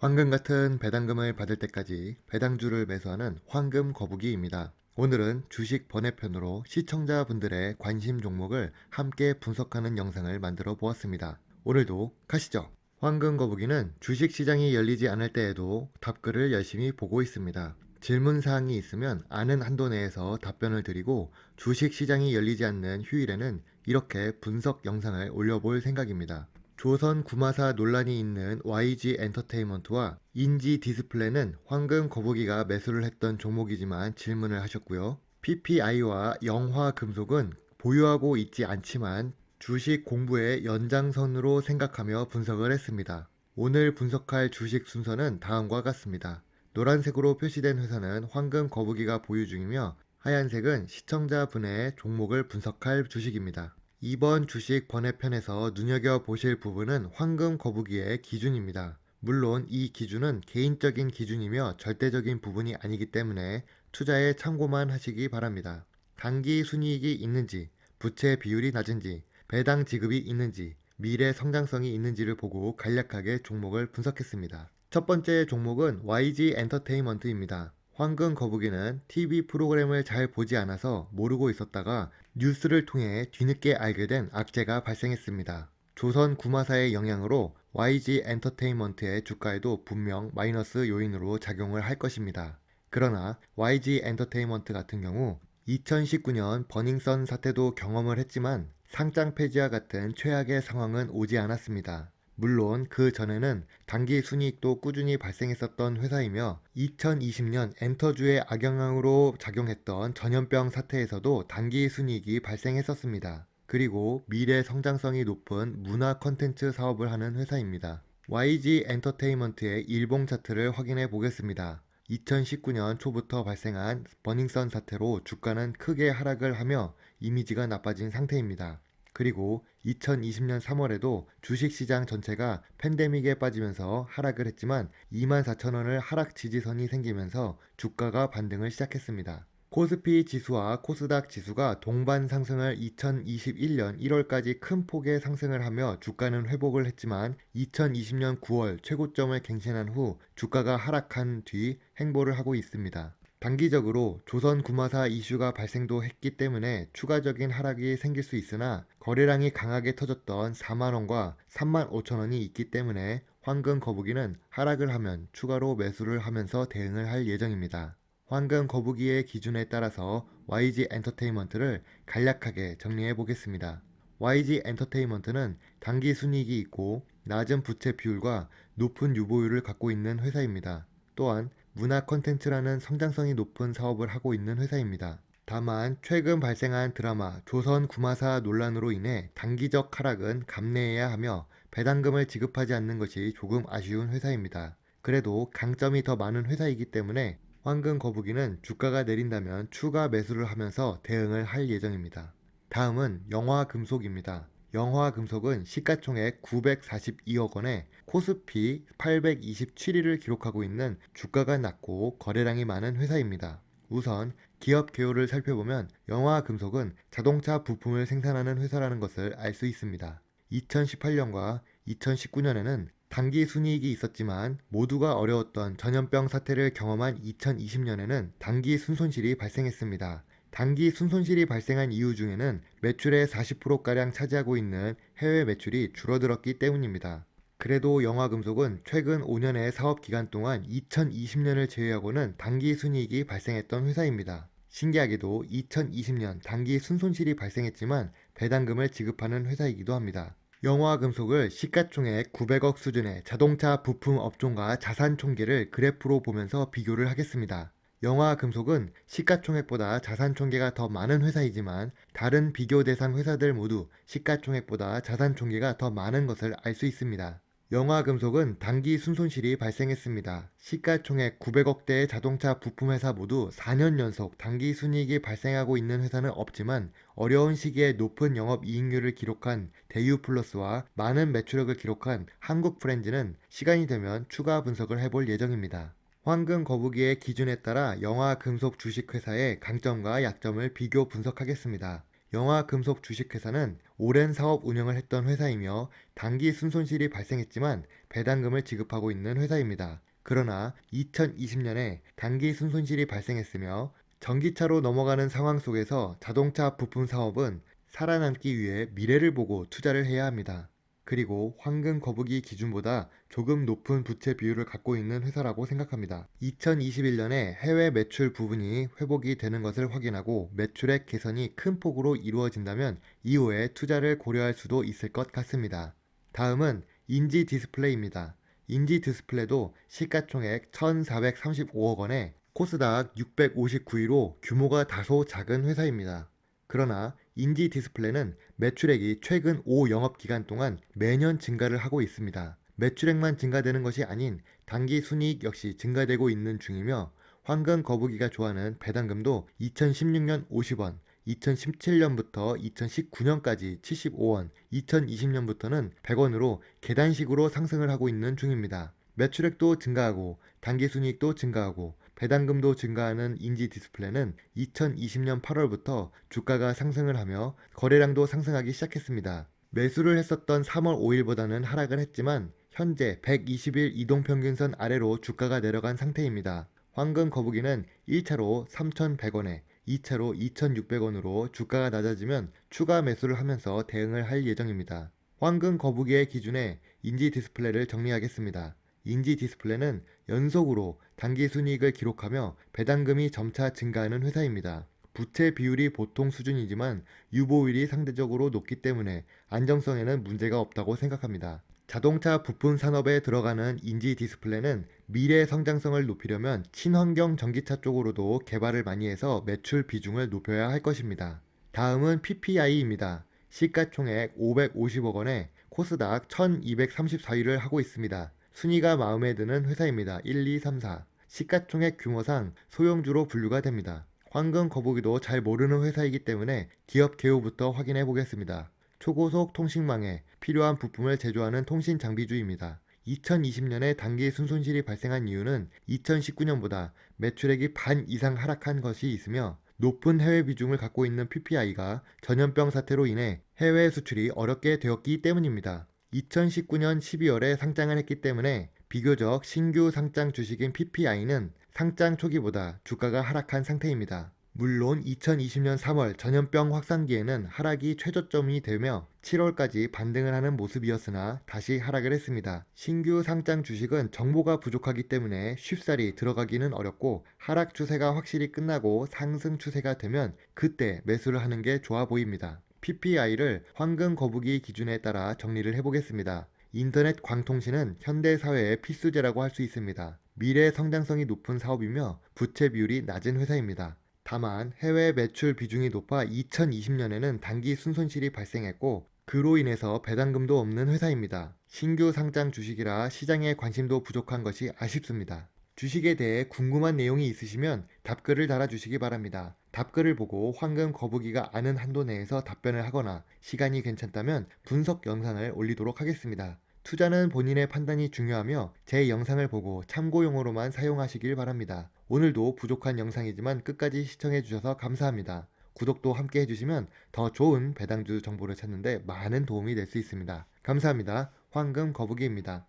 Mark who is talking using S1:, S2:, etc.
S1: 황금 같은 배당금을 받을 때까지 배당주를 매수하는 황금 거북이입니다. 오늘은 주식 번외편으로 시청자분들의 관심 종목을 함께 분석하는 영상을 만들어 보았습니다. 오늘도 가시죠. 황금 거북이는 주식시장이 열리지 않을 때에도 답글을 열심히 보고 있습니다. 질문사항이 있으면 아는 한도 내에서 답변을 드리고 주식시장이 열리지 않는 휴일에는 이렇게 분석 영상을 올려볼 생각입니다. 조선 구마사 논란이 있는 YG 엔터테인먼트와 인지 디스플레이는 황금 거북이가 매수를 했던 종목이지만 질문을 하셨고요. PPI와 영화 금속은 보유하고 있지 않지만 주식 공부의 연장선으로 생각하며 분석을 했습니다. 오늘 분석할 주식 순서는 다음과 같습니다. 노란색으로 표시된 회사는 황금 거북이가 보유 중이며 하얀색은 시청자분의 종목을 분석할 주식입니다. 이번 주식 번외편에서 눈여겨보실 부분은 황금 거북이의 기준입니다. 물론 이 기준은 개인적인 기준이며 절대적인 부분이 아니기 때문에 투자에 참고만 하시기 바랍니다. 단기 순이익이 있는지, 부채 비율이 낮은지, 배당 지급이 있는지, 미래 성장성이 있는지를 보고 간략하게 종목을 분석했습니다. 첫 번째 종목은 YG 엔터테인먼트입니다. 황금 거북이는 TV 프로그램을 잘 보지 않아서 모르고 있었다가 뉴스를 통해 뒤늦게 알게 된 악재가 발생했습니다. 조선 구마사의 영향으로 YG 엔터테인먼트의 주가에도 분명 마이너스 요인으로 작용을 할 것입니다. 그러나 YG 엔터테인먼트 같은 경우 2019년 버닝썬 사태도 경험을 했지만 상장 폐지와 같은 최악의 상황은 오지 않았습니다. 물론 그 전에는 단기 순이익도 꾸준히 발생했었던 회사이며 2020년 엔터주의 악영향으로 작용했던 전염병 사태에서도 단기 순이익이 발생했었습니다. 그리고 미래 성장성이 높은 문화 콘텐츠 사업을 하는 회사입니다. YG 엔터테인먼트의 일봉 차트를 확인해 보겠습니다. 2019년 초부터 발생한 버닝썬 사태로 주가는 크게 하락을 하며 이미지가 나빠진 상태입니다. 그리고 2020년 3월에도 주식시장 전체가 팬데믹에 빠지면서 하락을 했지만 24,000원을 하락 지지선이 생기면서 주가가 반등을 시작했습니다. 코스피 지수와 코스닥 지수가 동반 상승을 2021년 1월까지 큰 폭의 상승을 하며 주가는 회복을 했지만 2020년 9월 최고점을 갱신한 후 주가가 하락한 뒤 행보를 하고 있습니다. 단기적으로 조선 구마사 이슈가 발생도 했기 때문에 추가적인 하락이 생길 수 있으나 거래량이 강하게 터졌던 4만원과 35,000원이 있기 때문에 황금 거북이는 하락을 하면 추가로 매수를 하면서 대응을 할 예정입니다. 황금 거북이의 기준에 따라서 YG 엔터테인먼트를 간략하게 정리해 보겠습니다. YG 엔터테인먼트는 단기 순이익이 있고 낮은 부채 비율과 높은 유보율을 갖고 있는 회사입니다. 또한 문화 콘텐츠라는 성장성이 높은 사업을 하고 있는 회사입니다. 다만 최근 발생한 드라마 조선 구마사 논란으로 인해 단기적 하락은 감내해야 하며 배당금을 지급하지 않는 것이 조금 아쉬운 회사입니다. 그래도 강점이 더 많은 회사이기 때문에 황금 거북이는 주가가 내린다면 추가 매수를 하면서 대응을 할 예정입니다. 다음은 영화금속입니다. 영화금속은 시가총액 942억 원에 코스피 827위를 기록하고 있는 주가가 낮고 거래량이 많은 회사입니다. 우선 기업 개요를 살펴보면 영화금속은 자동차 부품을 생산하는 회사라는 것을 알 수 있습니다. 2018년과 2019년에는 단기 순이익이 있었지만 모두가 어려웠던 전염병 사태를 경험한 2020년에는 단기 순손실이 발생했습니다. 단기 순손실이 발생한 이유 중에는 매출의 40%가량 차지하고 있는 해외 매출이 줄어들었기 때문입니다. 그래도 영화금속은 최근 5년의 사업 기간 동안 2020년을 제외하고는 단기 순이익이 발생했던 회사입니다. 신기하게도 2020년 단기 순손실이 발생했지만 배당금을 지급하는 회사이기도 합니다. 영화금속을 시가총액 900억 수준의 자동차 부품 업종과 자산 총계를 그래프로 보면서 비교를 하겠습니다. 영화금속은 시가총액보다 자산 총계가 더 많은 회사이지만 다른 비교 대상 회사들 모두 시가총액보다 자산 총계가 더 많은 것을 알 수 있습니다. 영화금속은 단기 순손실이 발생했습니다. 시가총액 900억대의 자동차 부품 회사 모두 4년 연속 단기 순이익이 발생하고 있는 회사는 없지만 어려운 시기에 높은 영업이익률을 기록한 대유플러스와 많은 매출액을 기록한 한국프렌즈는 시간이 되면 추가 분석을 해볼 예정입니다. 황금 거북이의 기준에 따라 영화금속 주식회사의 강점과 약점을 비교 분석하겠습니다. 영화금속 주식회사는 오랜 사업 운영을 했던 회사이며 단기 순손실이 발생했지만 배당금을 지급하고 있는 회사입니다. 그러나 2020년에 단기 순손실이 발생했으며 전기차로 넘어가는 상황 속에서 자동차 부품 사업은 살아남기 위해 미래를 보고 투자를 해야 합니다. 그리고 황금 거북이 기준보다 조금 높은 부채 비율을 갖고 있는 회사라고 생각합니다. 2021년에 해외 매출 부분이 회복이 되는 것을 확인하고 매출액 개선이 큰 폭으로 이루어진다면 이후에 투자를 고려할 수도 있을 것 같습니다. 다음은 인지 디스플레이입니다. 인지 디스플레이도 시가총액 1,435억 원에 코스닥 659위로 규모가 다소 작은 회사입니다. 그러나 인지 디스플레이는 매출액이 최근 5영업기간 동안 매년 증가를 하고 있습니다. 매출액만 증가되는 것이 아닌 단기 순이익 역시 증가되고 있는 중이며 황금 거북이가 좋아하는 배당금도 2016년 50원, 2017년부터 2019년까지 75원, 2020년부터는 100원으로 계단식으로 상승을 하고 있는 중입니다. 매출액도 증가하고 단기 순이익도 증가하고 배당금도 증가하는 인지 디스플레이는 2020년 8월부터 주가가 상승을 하며 거래량도 상승하기 시작했습니다. 매수를 했었던 3월 5일보다는 하락을 했지만 현재 120일 이동평균선 아래로 주가가 내려간 상태입니다. 황금 거북이는 1차로 3,100원에 2차로 2,600원으로 주가가 낮아지면 추가 매수를 하면서 대응을 할 예정입니다. 황금 거북이의 기준에 인지 디스플레이를 정리하겠습니다. 인지 디스플레이는 연속으로 단기 순이익을 기록하며 배당금이 점차 증가하는 회사입니다. 부채 비율이 보통 수준이지만 유보율이 상대적으로 높기 때문에 안정성에는 문제가 없다고 생각합니다. 자동차 부품 산업에 들어가는 인지 디스플레이는 미래 성장성을 높이려면 친환경 전기차 쪽으로도 개발을 많이 해서 매출 비중을 높여야 할 것입니다. 다음은 PPI입니다. 시가총액 550억 원에 코스닥 1234위를 하고 있습니다. 순위가 마음에 드는 회사입니다. 1, 2, 3, 4. 시가총액 규모상 소형주로 분류가 됩니다. 황금 거북이도 잘 모르는 회사이기 때문에 기업 개요부터 확인해 보겠습니다. 초고속 통신망에 필요한 부품을 제조하는 통신 장비주입니다. 2020년에 단기 순손실이 발생한 이유는 2019년보다 매출액이 반 이상 하락한 것이 있으며 높은 해외 비중을 갖고 있는 PPI가 전염병 사태로 인해 해외 수출이 어렵게 되었기 때문입니다. 2019년 12월에 상장을 했기 때문에 비교적 신규 상장 주식인 PPI는 상장 초기보다 주가가 하락한 상태입니다. 물론 2020년 3월 전염병 확산기에는 하락이 최저점이 되며 7월까지 반등을 하는 모습이었으나 다시 하락을 했습니다. 신규 상장 주식은 정보가 부족하기 때문에 쉽사리 들어가기는 어렵고 하락 추세가 확실히 끝나고 상승 추세가 되면 그때 매수를 하는 게 좋아 보입니다. PPI를 황금 거북이 기준에 따라 정리를 해보겠습니다. 인터넷 광통신은 현대 사회의 필수제라고 할 수 있습니다. 미래 성장성이 높은 사업이며 부채 비율이 낮은 회사입니다. 다만 해외 매출 비중이 높아 2020년에는 단기 순손실이 발생했고 그로 인해서 배당금도 없는 회사입니다. 신규 상장 주식이라 시장에 관심도 부족한 것이 아쉽습니다. 주식에 대해 궁금한 내용이 있으시면 답글을 달아주시기 바랍니다. 답글을 보고 황금 거북이가 아는 한도 내에서 답변을 하거나 시간이 괜찮다면 분석 영상을 올리도록 하겠습니다. 투자는 본인의 판단이 중요하며 제 영상을 보고 참고용으로만 사용하시길 바랍니다. 오늘도 부족한 영상이지만 끝까지 시청해주셔서 감사합니다. 구독도 함께 해주시면 더 좋은 배당주 정보를 찾는데 많은 도움이 될 수 있습니다. 감사합니다. 황금 거북이입니다.